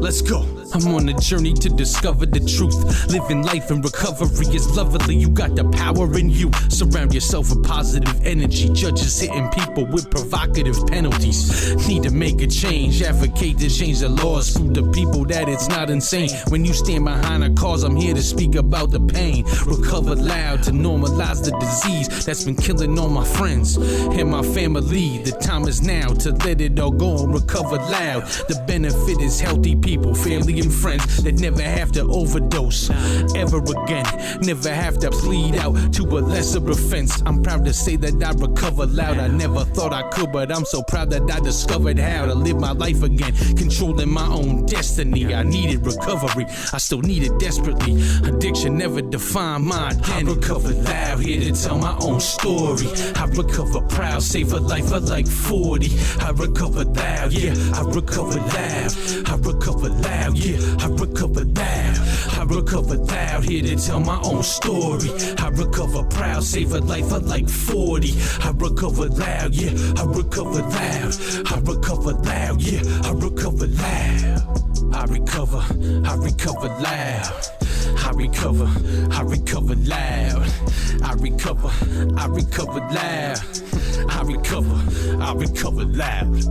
let's go. I'm on a journey to discover the truth. Living life in recovery is lovely. You got the power in you. Surround yourself with positive energy. Judges hitting people with provocative penalties. Need to make a change. Advocate to change the laws. Prove to people that it's not insane. When you stand behind a cause, I'm here to speak about the pain. Recover loud to normalize the disease that's been killing all my friends and my family. The time is now to let it all go and recover loud. The benefit is healthy people, family and friends that never have to overdose ever again. Never have to plead out to a lesser offense. I'm proud to say that I recover loud. I never thought I could, but I'm so proud that I discovered how to live my life again, controlling my own destiny. I needed recovery, I still need it desperately. Addiction never defined my identity. I recover loud, here to tell my own story. I recover proud, save a life of like 40. I recover loud, yeah, I recover loud. I recover loud, yeah, I recover loud. I recover loud, here to tell my own story. I recover proud, save a life of like 40. I recover loud, yeah, I recover loud. I recover loud, yeah, I recover loud. I recover loud. I recover loud. I recover loud. I recover loud.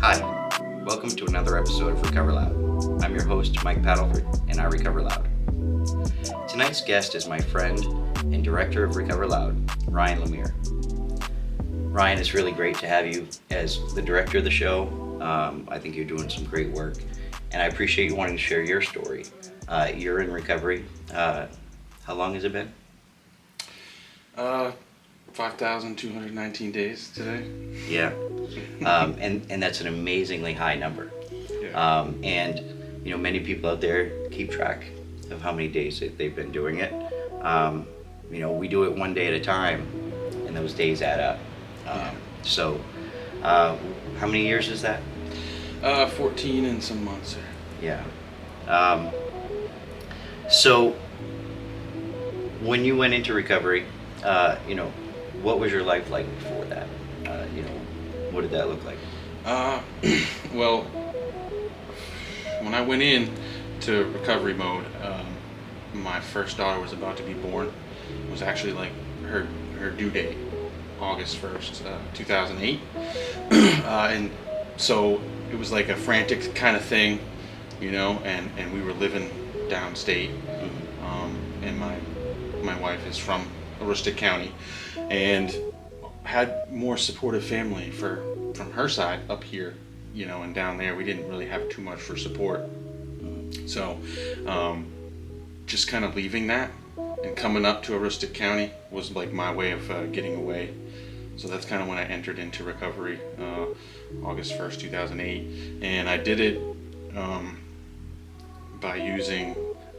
Hi, welcome to another episode of Recover Loud. I'm your host, Mike Paddleford, and I recover loud. Tonight's guest is my friend and director of Recover Loud, Ryan Lemire. Ryan, it's really great to have you as the director of the show. I think you're doing some great work, and I appreciate you wanting to share your story. You're in recovery. How long has it been? 5,219 days today. Yeah, and that's an amazingly high number. Yeah. And you know, many people out there keep track of how many days that they've been doing it. You know, we do it one day at a time, and those days add up. So, how many years is that? 14 and some months. Yeah. So, when you went into recovery, you know, what was your life like before that? You know, what did that look like? Well, when I went in to recovery mode, my first daughter was about to be born. It was actually like her due date, August 1st, 2008. And so it was like a frantic kind of thing, you know, and we were living downstate. And my wife is from Aroostook County, and had more supportive family from her side up here, you know, and down there we didn't really have too much for support. So just kind of leaving that and coming up to Aroostook County was like my way of getting away. So that's kind of when I entered into recovery, August 1st, 2008, and I did it by using,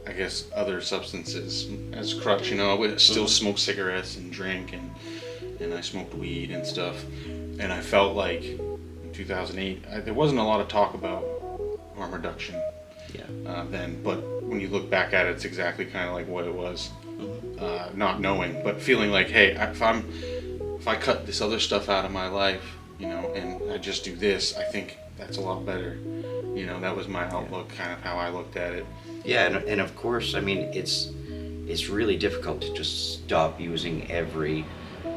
I guess, other substances as a crutch. You know, I would still smoke cigarettes and drink, and I smoked weed and stuff. And I felt like in 2008, there wasn't a lot of talk about harm reduction then. But when you look back at it, it's exactly kind of like what it was. Not knowing, but feeling like, hey, if I cut this other stuff out of my life, you know, and I just do this, I think that's a lot better. You know, that was my outlook, kind of how I looked at it. Yeah, and of course, I mean, it's really difficult to just stop using every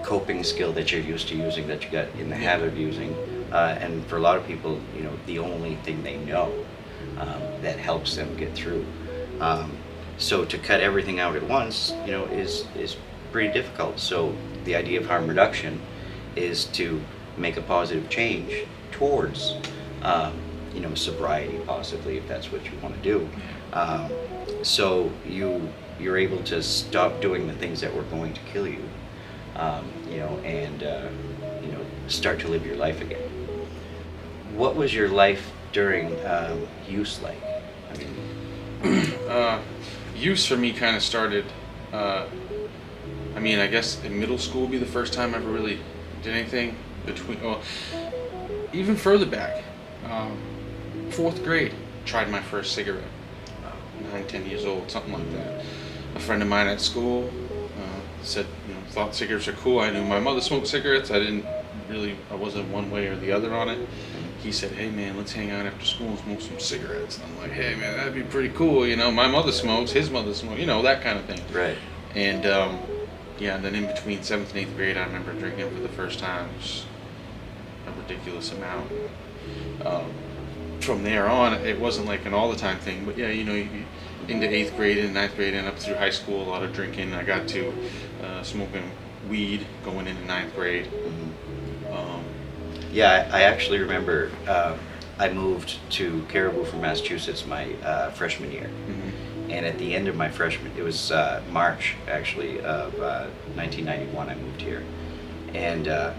coping skill that you're used to using, that you got in the habit of using. And for a lot of people, you know, the only thing they know that helps them get through. So to cut everything out at once, you know, is pretty difficult. So the idea of harm reduction is to make a positive change towards, you know, sobriety, possibly, if that's what you want to do. So you're able to stop doing the things that were going to kill you, you know, and you know, start to live your life again. What was your life during use like? I mean, use for me kind of started. I mean, I guess in middle school would be the first time I ever really did anything. even further back, 4th grade, tried my first cigarette. 9, 10 years old, something like that. A friend of mine at school said, thought cigarettes are cool. I knew my mother smoked cigarettes. I wasn't one way or the other on it. He said, hey man, let's hang out after school and smoke some cigarettes. And I'm like, hey man, that'd be pretty cool. My mother smokes, his mother smokes, that kind of thing. Right. And and then in between 7th and 8th grade, I remember drinking for the first time, just a ridiculous amount. From there on, it wasn't like an all the time thing, but into 8th grade and 9th grade and up through high school, a lot of drinking. I got to smoking weed going into 9th grade. Yeah, I actually remember I moved to Caribou from Massachusetts my freshman year. And at the end of my it was March actually of 1991 I moved here. And, I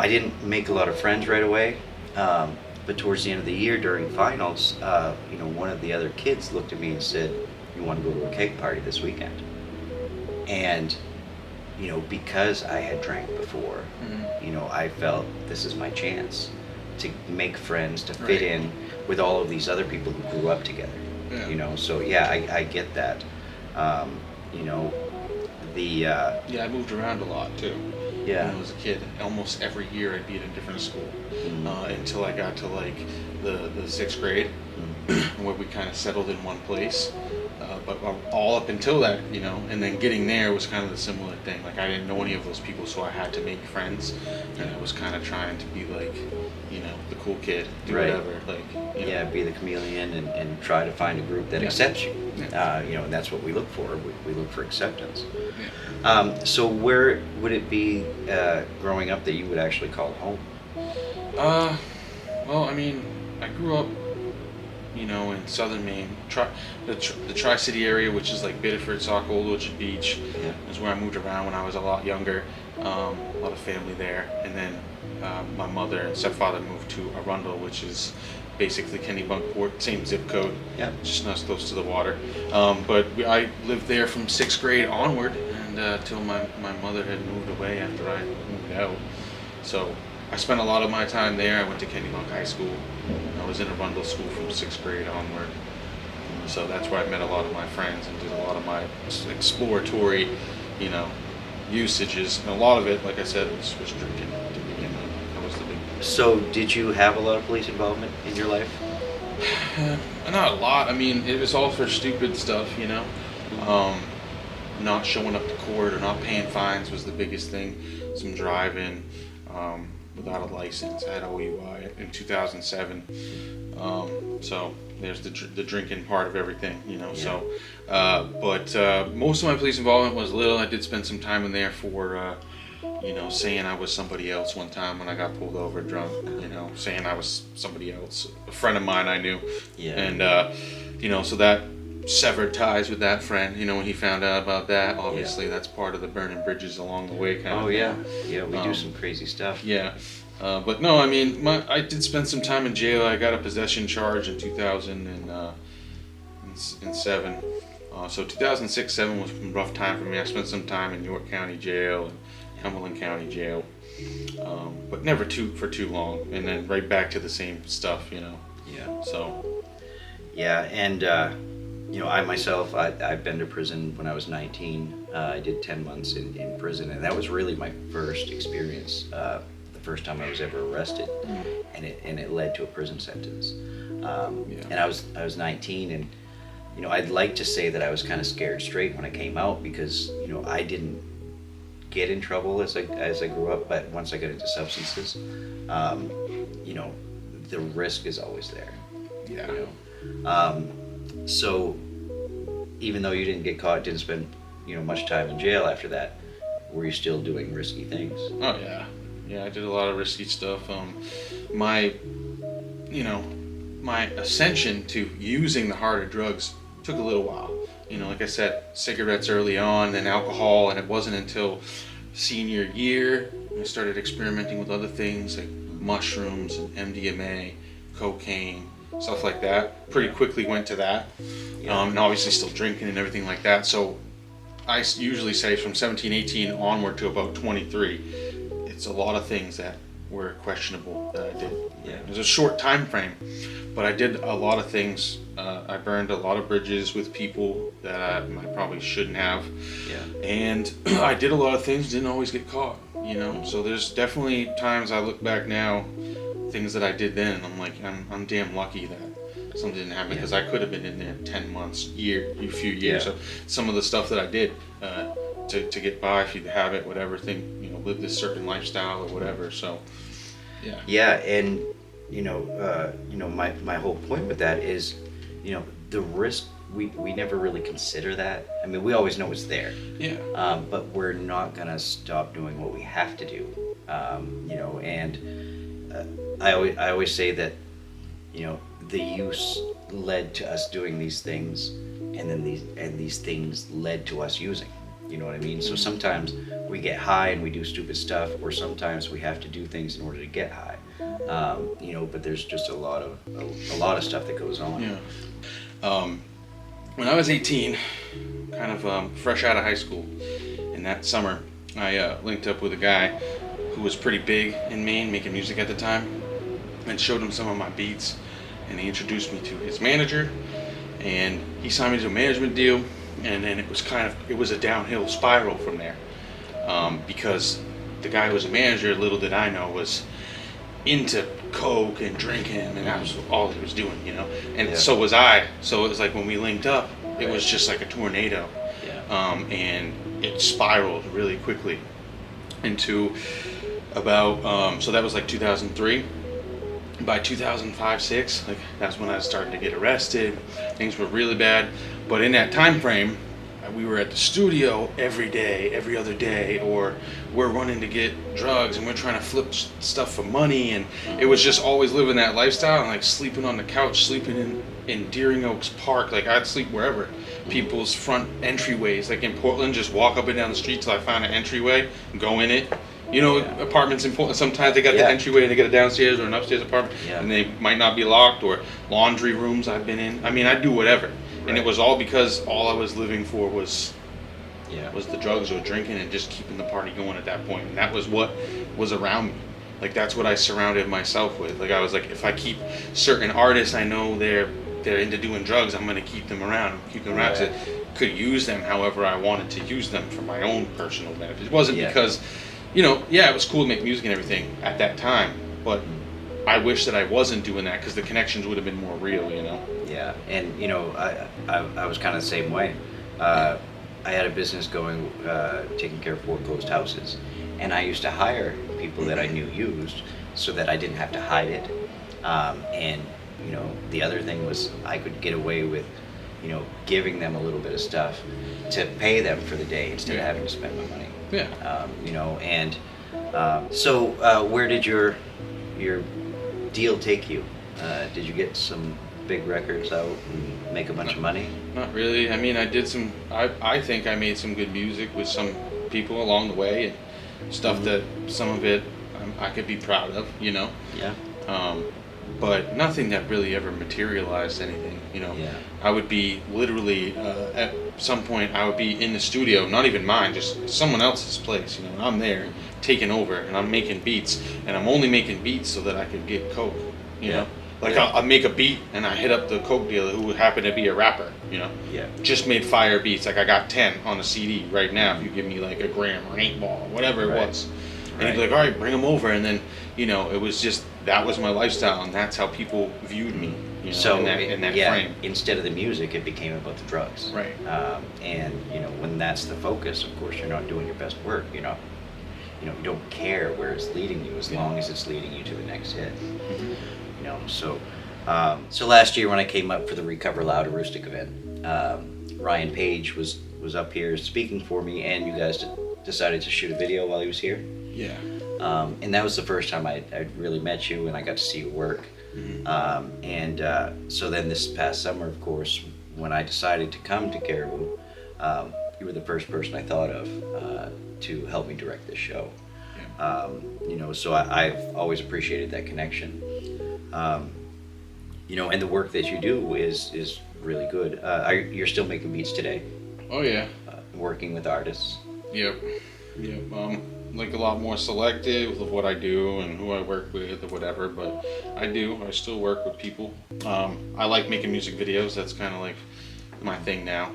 didn't make a lot of friends right away. But towards the end of the year during finals, one of the other kids looked at me and said, you want to go to a keg party this weekend? And, because I had drank before, I felt this is my chance to make friends, to fit in with all of these other people who grew up together. Yeah. So yeah, I get that. I moved around a lot too. Yeah. When I was a kid, almost every year I'd be at a different school until I got to like the 6th grade, where we kind of settled in one place. But all up until that, and then getting there was kind of the similar thing. Like I didn't know any of those people, so I had to make friends, and I was kind of trying to be like, the cool kid, do whatever. Like, be the chameleon and try to find a group that accepts you. And that's what we look for. We look for acceptance. Yeah. So where would it be growing up that you would actually call home? Well, I grew up, in southern Maine, the Tri-City area, which is like Biddeford, Sauk, Old Orchard Beach, is where I moved around when I was a lot younger. A lot of family there, and then my mother and stepfather moved to Arundel, which is basically Kennebunkport, same zip code, just not as close to the water. But I lived there from 6th grade onward, and till my mother had moved away after I moved out. So I spent a lot of my time there. I went to Kennebunk High School. I was in Arundel school from 6th grade onward. So that's where I met a lot of my friends and did a lot of my exploratory, usages. And a lot of it, like I said, was drinking to begin with. That was the big. So did you have a lot of police involvement in your life? Not a lot. It was all for stupid stuff, Not showing up to court or not paying fines was the biggest thing. Some driving without a license. I had OUI in 2007. So there's the drinking part of everything, So, but most of my police involvement was little. I did spend some time in there for, saying I was somebody else one time when I got pulled over drunk. Saying I was somebody else, a friend of mine I knew. Yeah. And so that severed ties with that friend. When he found out about that, obviously that's part of the burning bridges along the way kind of thing. Yeah, we do some crazy stuff. Yeah. But no, I did spend some time in jail. I got a possession charge in 2007. So 2006-07 was a rough time for me. I spent some time in York County Jail and Cumberland County Jail, but never for too long. And then right back to the same stuff, Yeah. So. Yeah, and I myself, I've been to prison when I was 19. I did 10 months in prison, and that was really my first experience. The first time I was ever arrested, and it led to a prison sentence. And I was 19, and I'd like to say that I was kind of scared straight when I came out because I didn't get in trouble as I grew up, but once I got into substances, the risk is always there. Yeah. So even though you didn't get caught, didn't spend much time in jail after that, were you still doing risky things? Oh yeah. Yeah, I did a lot of risky stuff. My ascension to using the harder drugs took a little while. Like I said, cigarettes early on, then alcohol, and it wasn't until senior year I started experimenting with other things like mushrooms and MDMA, cocaine, stuff like that. Pretty quickly went to that. And obviously still drinking and everything like that. So I usually say from 17, 18 onward to about 23, it's a lot of things that were questionable that I did. Yeah. It was a short time frame, but I did a lot of things. I burned a lot of bridges with people that I probably shouldn't have. Yeah. And I did a lot of things, didn't always get caught, you know. So there's definitely times I look back now, things that I did then, and I'm like, I'm damn lucky that something didn't happen, because I could have been in there 10 months, a few years of some of the stuff that I did to get by, if you have it, whatever thing, you know, live this certain lifestyle or whatever. So, yeah. Yeah, and my whole point with that is, the risk, we never really consider that. I mean, we always know it's there. Yeah. But we're not gonna stop doing what we have to do. I always say that, the use led to us doing these things, and then these things led to us using. You know what I mean? So sometimes we get high and we do stupid stuff, or sometimes we have to do things in order to get high. But there's just a lot of stuff that goes on. Yeah. When I was 18, kind of fresh out of high school, in that summer, I linked up with a guy who was pretty big in Maine, making music at the time, and showed him some of my beats, and he introduced me to his manager, and he signed me to a management deal, and then it was a downhill spiral from there, because the guy who was a manager, little did I know, was into coke and drinking, and that was all he was doing, and so was I. So it was like when we linked up, it was just like a tornado. And it spiraled really quickly into about so that was like 2003. By 2005-06, like that's when I started to get arrested. Things were really bad, but in that time frame, we were at the studio every day, every other day, or we're running to get drugs and we're trying to flip stuff for money, and it was just always living that lifestyle, and like sleeping on the couch, sleeping in Deering Oaks Park. Like I'd sleep wherever, people's front entryways, like in Portland, just walk up and down the street till I found an entryway, go in it. Apartments in Portland, sometimes they got the entryway, they got a downstairs or an upstairs apartment, and they might not be locked, or laundry rooms I've been in. I mean, I'd do whatever. And it was all because all I was living for was the drugs or drinking and just keeping the party going at that point. And that was what was around me. Like that's what I surrounded myself with. Like I was like, if I keep certain artists I know they're into doing drugs, I'm gonna keep them around. Cause I could use them however I wanted to use them for my own personal benefit. It wasn't because, it was cool to make music and everything at that time, but I wish that I wasn't doing that, because the connections would have been more real, Yeah, and I was kind of the same way. I had a business going, taking care of foreclosed houses, and I used to hire people that I knew used, so that I didn't have to hide it. And the other thing was I could get away with, giving them a little bit of stuff to pay them for the day instead of having to spend my money. So where did your deal take you? Did you get some big records out and make a bunch of money? Not really. I mean, I did some. I think I made some good music with some people along the way, and stuff that some of it I could be proud of. Yeah. But nothing that really ever materialized anything. I would be literally at some point I would be in the studio, not even mine, just someone else's place. And I'm there taking over, and I'm making beats, and I'm only making beats so that I could get coke. I'll make a beat and I hit up the coke dealer who would happen to be a rapper, just made fire beats. Like I got 10 on a CD right now. If you give me like a gram or an 8-ball or whatever it was, and he'd be like, all right, bring them over. And then, it was just, that was my lifestyle, and that's how people viewed me, so in that frame. Instead of the music, it became about the drugs. Right. And, when that's the focus, of course, you're not doing your best work, you don't care where it's leading you, as long as it's leading you to the next hit. So last year when I came up for the Recover Loud Acoustic event, Ryan Page was up here speaking for me, and you guys decided to shoot a video while he was here. Yeah. And that was the first time I really met you, and I got to see your work. So then this past summer, of course, when I decided to come to Caribou, you were the first person I thought of to help me direct this show. So I've always appreciated that connection. And the work that you do is really good. You're still making beats today? Oh yeah. Working with artists? Yep. like a lot more selective of what I do and who I work with or whatever, but I still work with people. I like making music videos. That's kind of like my thing now,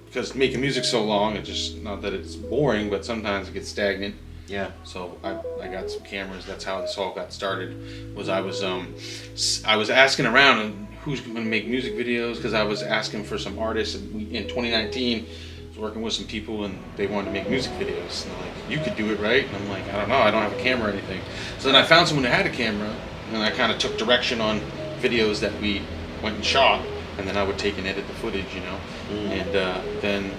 because making music so long, it just, not that it's boring, but sometimes it gets stagnant. Yeah. So I got some cameras. That's how this all got started. Was I was asking around and who's going to make music videos, because I was asking for some artists in 2019. I was working with some people and they wanted to make music videos. And they're like, you could do it, right? And I'm like, I don't know. I don't have a camera or anything. So then I found someone who had a camera, and I kind of took direction on videos that we went and shot, and then I would take and edit the footage, you know. And then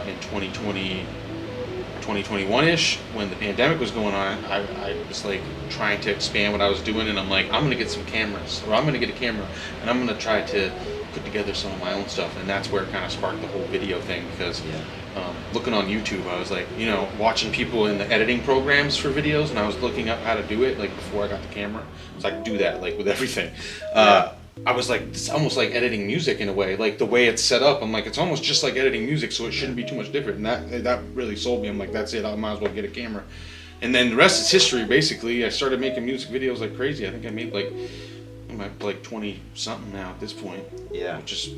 in 2021-ish, when the pandemic was going on, I was like trying to expand what I was doing, and I'm like, I'm gonna get some cameras, or I'm gonna get a camera, and I'm gonna try to put together some of my own stuff. And that's where it kind of sparked the whole video thing, because looking on YouTube, I was like, you know, watching people in the editing programs for videos, and I was looking up how to do it, like before I got the camera, so I could do that, like with everything. I was like, it's almost like editing music in a way, like the way it's set up. I'm like, it's almost just like editing music, so it shouldn't be too much different. And that really sold me. I'm like, that's it. I might as well get a camera. And then the rest is history. Basically, I started making music videos like crazy. I think I made like 20 something now at this point. Yeah. Which is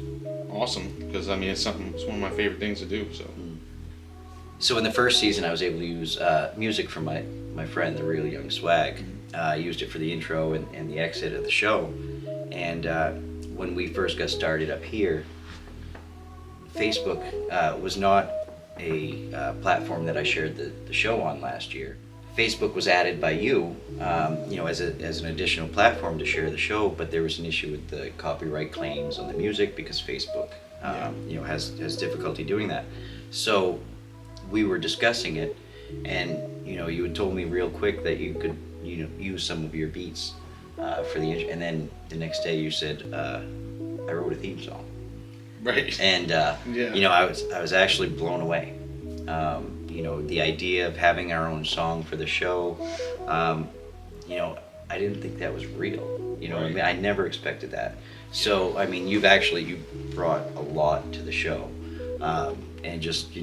awesome, because I mean, it's one of my favorite things to do. So in the first season, I was able to use music from my friend, the Real Young Swag. I used it for the intro and the exit of the show. And when we first got started up here, Facebook was not a platform that I shared the show on last year. Facebook was added by you, as an additional platform to share the show, but there was an issue with the copyright claims on the music, because Facebook, has difficulty doing that. So we were discussing it, and you had told me real quick that you could use some of your beats for the intro, and then the next day you said, I wrote a theme song. Right. And I was actually blown away. The idea of having our own song for the show, I didn't think that was real. Right. I mean, I never expected that. So I mean, you brought a lot to the show, and just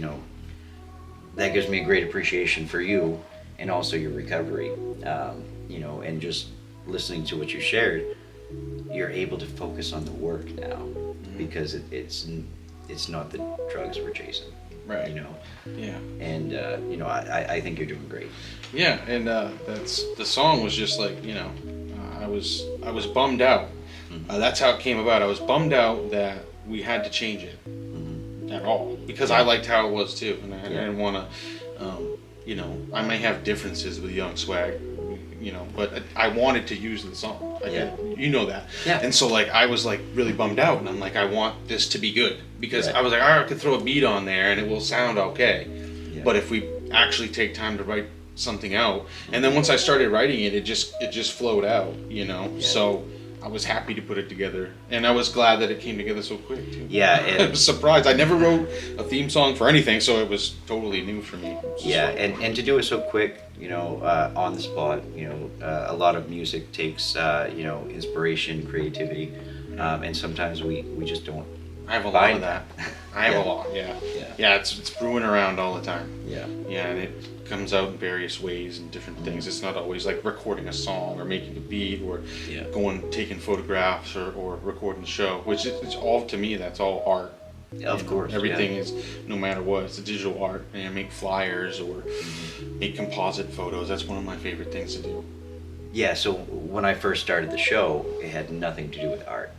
that gives me a great appreciation for you, and also your recovery. And just listening to what you shared, you're able to focus on the work now, because it's not the drugs we're chasing. Right. Yeah. And I think you're doing great. Yeah, and that's the song was just like I was bummed out. That's how it came about. I was bummed out that we had to change it at all, because I liked how it was too, and I didn't want to. I may have differences with Young Swag, but I wanted to use the song. I did. You know that. Yeah. And so I was really bummed out, and I'm like, I want this to be good, because I was like, I could throw a beat on there and it will sound okay. Yeah. But if we actually take time to write something out, and then once I started writing it, it just flowed out, Yeah. So I was happy to put it together, and I was glad that it came together so quick too. Yeah. I was surprised. I never wrote a theme song for anything, so it was totally new for me. Yeah, and to do it so quick, on the spot, a lot of music takes, inspiration, creativity, and sometimes we just don't. I have a lot of that. I have a lot, yeah. It's brewing around all the time. Yeah, and it comes out in various ways and different things. It's not always like recording a song or making a beat or taking photographs or recording the show, which it's all, to me, that's all art. Yeah, of course. Everything is, no matter what, it's a digital art. And I make flyers or make composite photos. That's one of my favorite things to do. Yeah, so when I first started the show, it had nothing to do with art.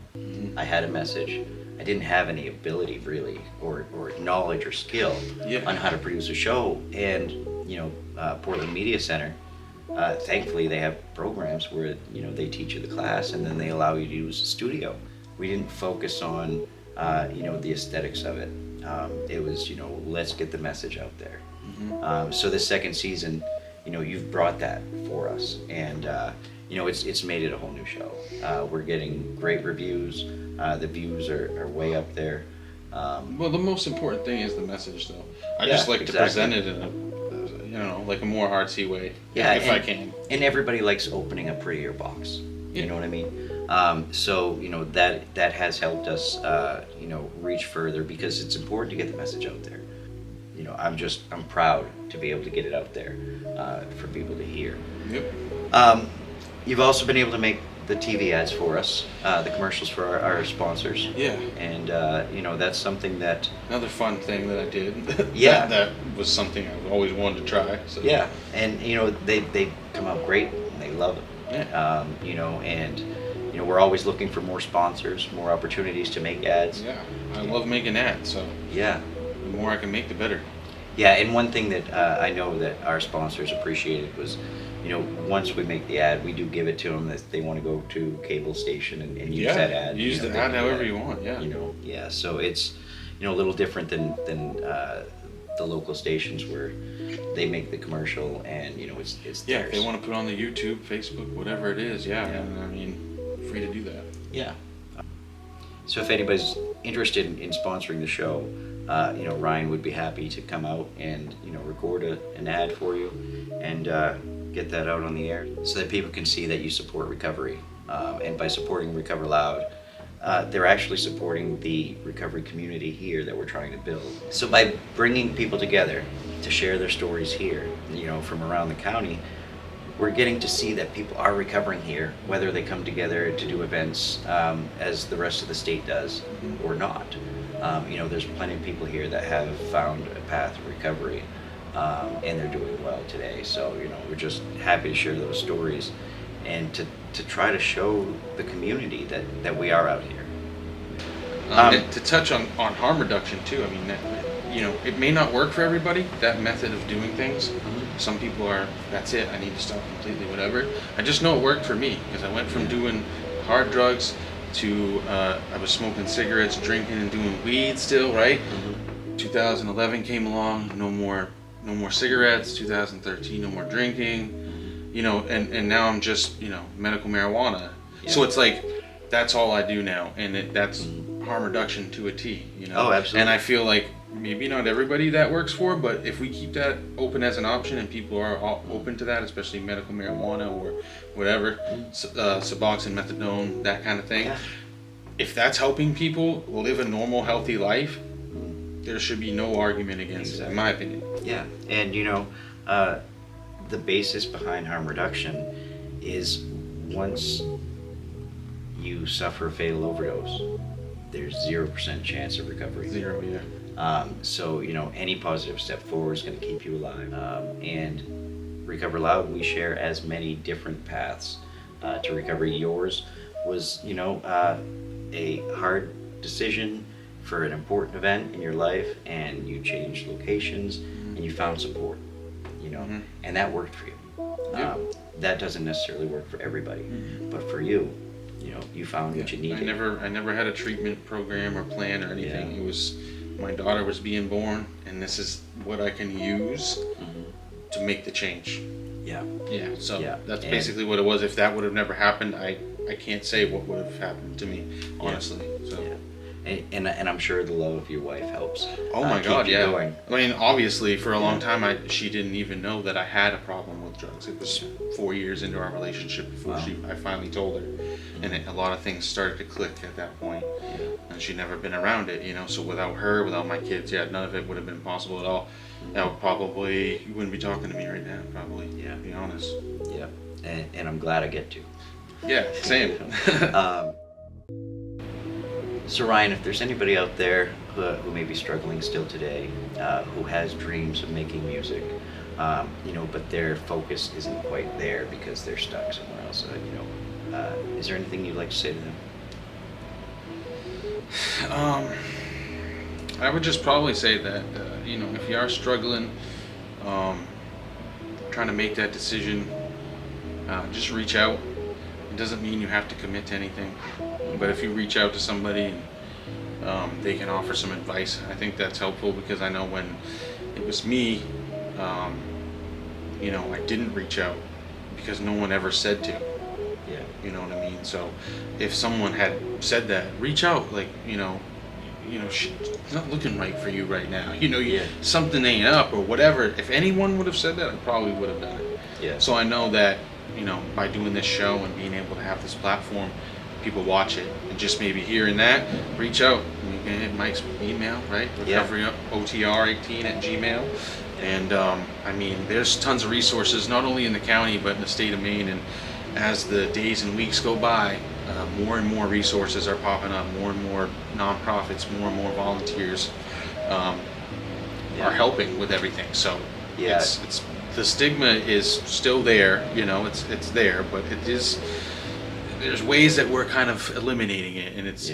I had a message. I didn't have any ability really, or knowledge or skill on how to produce a show. And Portland Media Center, thankfully they have programs where they teach you the class, and then they allow you to use the studio. We didn't focus on the aesthetics of it. It was let's get the message out there. So the second season, you've brought that for us, and it's made it a whole new show. We're getting great reviews. The views are way up there. Well, the most important thing is the message, though. I just like to present it in a more artsy way, if I can. And everybody likes opening a prettier box. You know what I mean? So that has helped us, reach further, because it's important to get the message out there. I'm proud to be able to get it out there for people to hear. Yep. You've also been able to make the TV ads for us, the commercials for our sponsors. Yeah. And that's something that. Another fun thing that I did. Yeah. that was something I've always wanted to try. So. Yeah, and they come out great and they love it. Yeah. And we're always looking for more sponsors, more opportunities to make ads. Yeah. I love making ads, so Yeah. the more I can make, the better. Yeah, and one thing that I know that our sponsors appreciated was, once we make the ad, we do give it to them that they want to go to cable station and use that ad. Use the they ad can do however that. you want. Yeah. Yeah. So it's a little different than the local stations where they make the commercial and it's Yeah, theirs. if they want to put it on the YouTube, Facebook, whatever it is, yeah. And I mean, free to do that. Yeah. So if anybody's interested in sponsoring the show, Ryan would be happy to come out and record an ad for you and get that out on the air so that people can see that you support recovery. And by supporting Recover Loud, they're actually supporting the recovery community here that we're trying to build. So by bringing people together to share their stories here, from around the county, we're getting to see that people are recovering here, whether they come together to do events as the rest of the state does or not. There's plenty of people here that have found a path of recovery and they're doing well today. So, we're just happy to share those stories and to try to show the community that we are out here. And to touch on harm reduction too, I mean, it may not work for everybody, that method of doing things. Some people are, that's it, I need to stop completely, whatever. I just know it worked for me because I went from doing hard drugs to I was smoking cigarettes, drinking, and doing weed still, right? 2011 came along, no more cigarettes. 2013, no more drinking. And now I'm just medical marijuana. Yeah. So it's like that's all I do now, and that's harm reduction to a T. Oh, absolutely. And I feel like maybe not everybody that works for, but if we keep that open as an option and people are all open to that, especially medical marijuana or whatever, Suboxone, methadone, that kind of thing. Yeah. If that's helping people live a normal, healthy life, there should be no argument against it, in my opinion. Yeah, and the basis behind harm reduction is once you suffer a fatal overdose, there's 0% chance of recovery. Zero, yeah. So any positive step forward is going to keep you alive. And Recover Loud, we share as many different paths to recovery. Yours was a hard decision for an important event in your life, and you changed locations and you found support, and that worked for you. Yeah. That doesn't necessarily work for everybody, but for you, you found what you needed. I never had a treatment program or plan or anything. Yeah. It was my daughter was being born, and this is what I can use to make the change. Yeah. Yeah. So Yeah. that's And- basically what it was. If that would have never happened, I can't say what would have happened to me, honestly. So. Yeah. And I'm sure the love of your wife helps. Oh my keep God, you yeah. going. I mean, obviously, for a long time, she didn't even know that I had a problem with drugs. It was 4 years into our relationship before Wow. I finally told her, and a lot of things started to click at that point. And she'd never been around it, So without her, without my kids, none of it would have been possible at all. Now, probably you wouldn't be talking to me right now, probably. Yeah. To be honest. Yeah, and I'm glad I get to. Yeah, same. So Ryan, if there's anybody out there who may be struggling still today, who has dreams of making music, but their focus isn't quite there because they're stuck somewhere else, is there anything you'd like to say to them? I would just probably say that, if you are struggling, trying to make that decision, just reach out. It doesn't mean you have to commit to anything, but if you reach out to somebody and they can offer some advice, I think that's helpful, because I know when it was me, I didn't reach out because no one ever said to. Yeah. You know what I mean? So if someone had said that, reach out, like, it's not looking right for you right now. Something ain't up or whatever. If anyone would have said that, I probably would have done it. Yeah. So I know that, by doing this show and being able to have this platform, people watch it, and just maybe hearing that, reach out. can hit Mike's email, right? Yeah. recoveryotr18@gmail. And I mean, there's tons of resources, not only in the county, but in the state of Maine. And as the days and weeks go by, more and more resources are popping up, more and more nonprofits, more and more volunteers are helping with everything. So it's the stigma is still there, you know, it's there, but there's ways that we're kind of eliminating it, and it's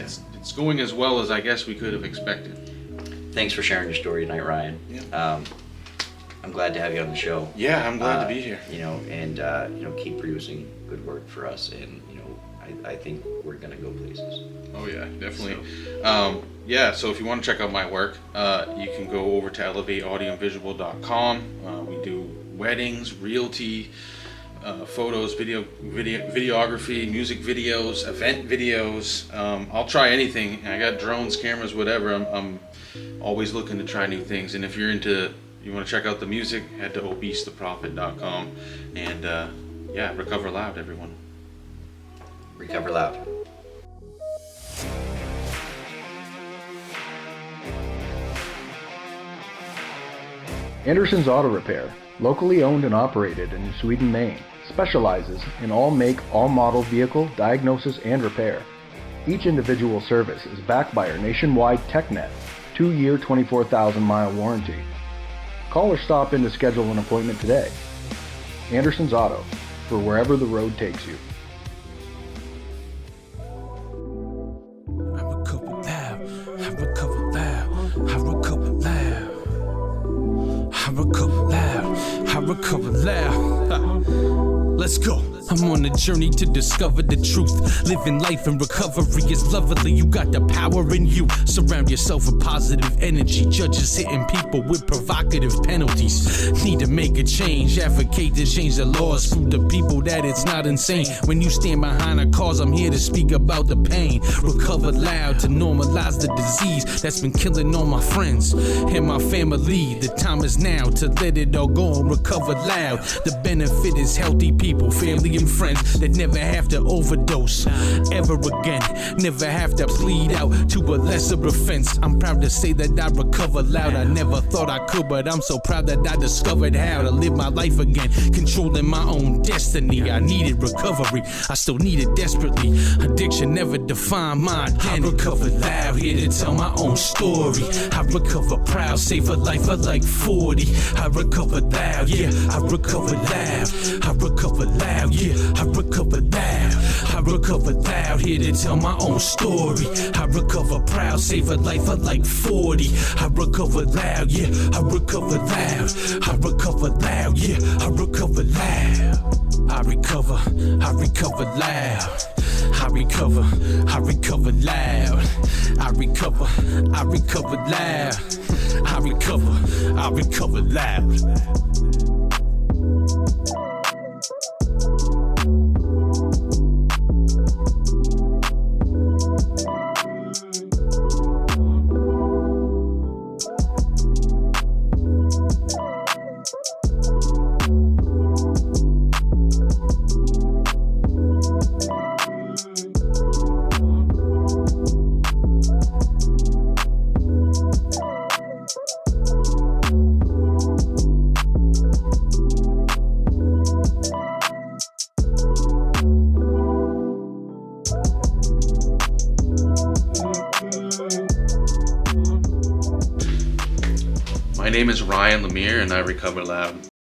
going as well as I guess we could have expected. Thanks for sharing your story tonight, Ryan. Yeah. I'm glad to have you on the show. Yeah, I'm glad to be here. You know, and you know, keep producing good work for us, and you know, I think we're gonna go places. Oh yeah, definitely. So if you want to check out my work, you can go over to elevateaudiovisual.com. We do weddings, realty, photos, videography, music videos, event videos. I'll try anything. I got drones, cameras, whatever. I'm always looking to try new things. And if you want to check out the music, head to obesetheprofit.com and recover loud, everyone. Recover loud. Anderson's Auto Repair, locally owned and operated in Sweden, Maine, specializes in all make, all model vehicle diagnosis and repair. Each individual service is backed by our nationwide TechNet 2-year 24,000-mile warranty. Call or stop in to schedule an appointment today. Anderson's Auto, for wherever the road takes you. I recover loud. Let's go. I'm on a journey to discover the truth. Living life in recovery is lovely. You got the power in you. Surround yourself with positive energy. Judges hitting people with provocative penalties. Need to make a change. Advocate to change the laws. Prove to people that it's not insane. When you stand behind a cause, I'm here to speak about the pain. Recover loud to normalize the disease that's been killing all my friends and my family. The time is now to let it all go and recover loud. The benefit is healthy people, family and friends that never have to overdose ever again, never have to plead out to a lesser offense. I'm proud to say that I recover loud. I never thought I could, but I'm so proud that I discovered how to live my life again, controlling my own destiny. I needed recovery, I still need it desperately. Addiction never defined my identity. I recover loud, here to tell my own story. I recover proud, save a life of like 40. I recover loud, yeah, I recover loud. I recover loud, yeah, I recover loud. I recover loud, here to tell my own story. I recover proud, save a life of like 40. I recover loud, yeah, I recover loud. I recover loud, yeah, I recover loud. I recover loud. I recover loud. I recover loud. I recover loud. My name is Ryan Lemire, and I recover loud.